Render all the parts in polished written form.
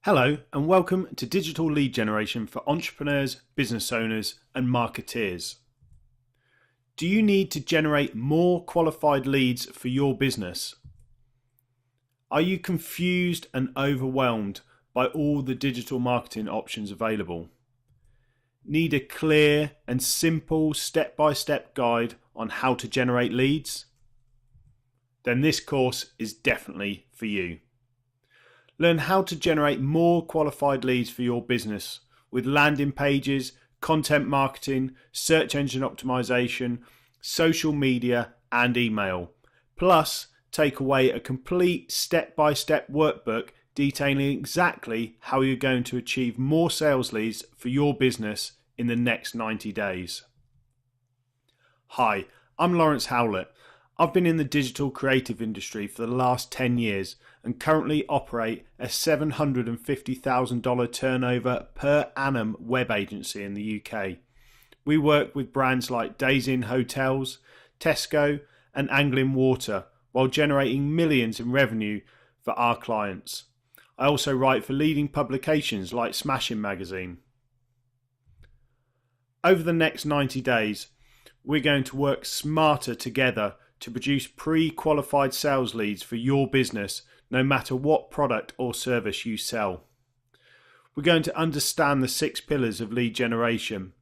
Hello and welcome to Digital Lead Generation for entrepreneurs, business owners and marketeers. Do you need to generate more qualified leads for your business? Are you confused and overwhelmed by all the digital marketing options available? Need a clear and simple step-by-step guide on how to generate leads? Then this course is definitely for you. Learn how to generate more qualified leads for your business with landing pages, content marketing, search engine optimization, social media, and email. Plus, take away a complete step-by-step workbook detailing exactly how you're going to achieve more sales leads for your business in the next 90 days. Hi, I'm Lawrence Howlett. I've been in the digital creative industry for the last 10 years and currently operate a $750,000 turnover per annum web agency in the UK. We work with brands like Days Inn Hotels, Tesco and Anglian Water while generating millions in revenue for our clients. I also write for leading publications like Smashing Magazine. Over the next 90 days, we're going to work smarter together to produce pre-qualified sales leads for your business, no matter what product or service you sell. We're going to understand the 6 pillars of lead generation,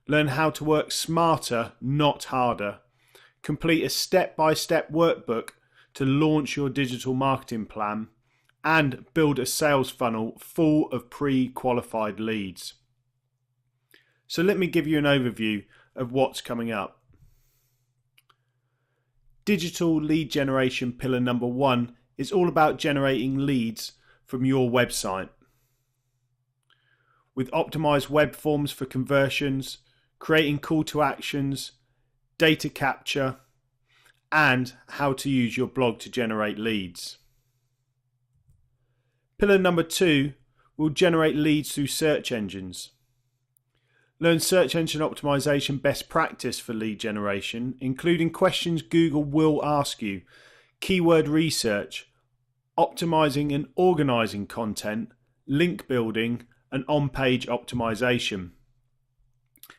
learn how to work smarter, not harder, complete a step-by-step workbook to launch your digital marketing plan, and build a sales funnel full of pre-qualified leads. So let me give you an overview of what's coming up. Digital lead generation pillar number 1 is all about generating leads from your website. With optimized web forms for conversions, creating call to actions, data capture, and how to use your blog to generate leads. Pillar number 2 will generate leads through search engines. Learn search engine optimization best practice for lead generation, including questions Google will ask you, keyword research, optimizing and organizing content, link building, and on-page optimization.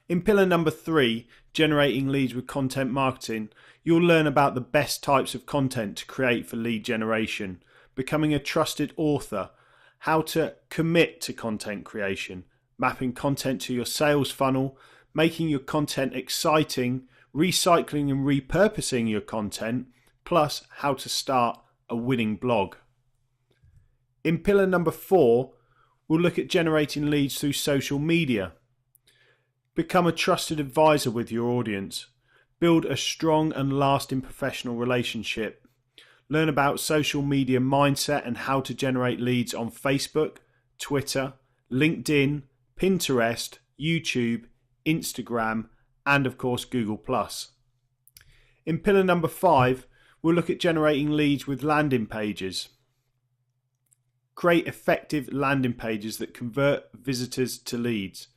In pillar number 3, generating leads with content marketing, you'll learn about the best types of content to create for lead generation, becoming a trusted author, how to commit to content creation, mapping content to your sales funnel, making your content exciting, recycling and repurposing your content, plus how to start a winning blog. In pillar number 4, we'll look at generating leads through social media. Become a trusted advisor with your audience. Build a strong and lasting professional relationship. Learn about social media mindset and how to generate leads on Facebook, Twitter, LinkedIn, Pinterest, YouTube, Instagram, and of course Google+. In pillar number 5, we'll look at generating leads with landing pages. Create effective landing pages that convert visitors to leads.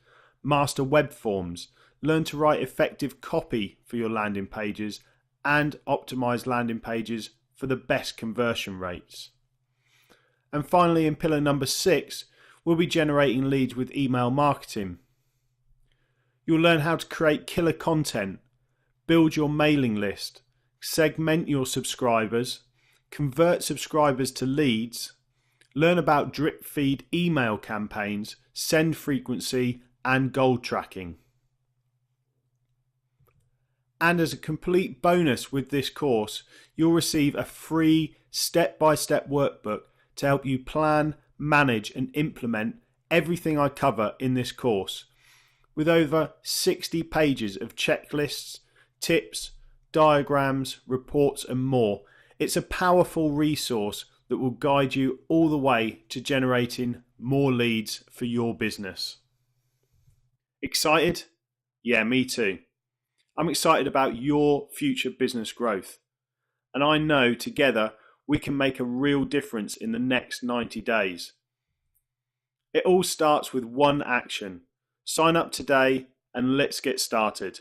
Master web forms. Learn to write effective copy for your landing pages and optimize landing pages for the best conversion rates. And finally, in pillar number 6, we'll be generating leads with email marketing. You'll learn how to create killer content, build your mailing list, segment your subscribers, convert subscribers to leads, learn about drip feed email campaigns, send frequency, and goal tracking. And as a complete bonus with this course, you'll receive a free step-by-step workbook to help you plan, manage and implement everything I cover in this course, with over 60 pages of checklists, tips, diagrams, reports and more. It's a powerful resource that will guide you all the way to generating more leads for your business. Excited? Yeah, me too. I'm excited about your future business growth, and I know together we can make a real difference in the next 90 days. It all starts with one action. Sign up today and let's get started.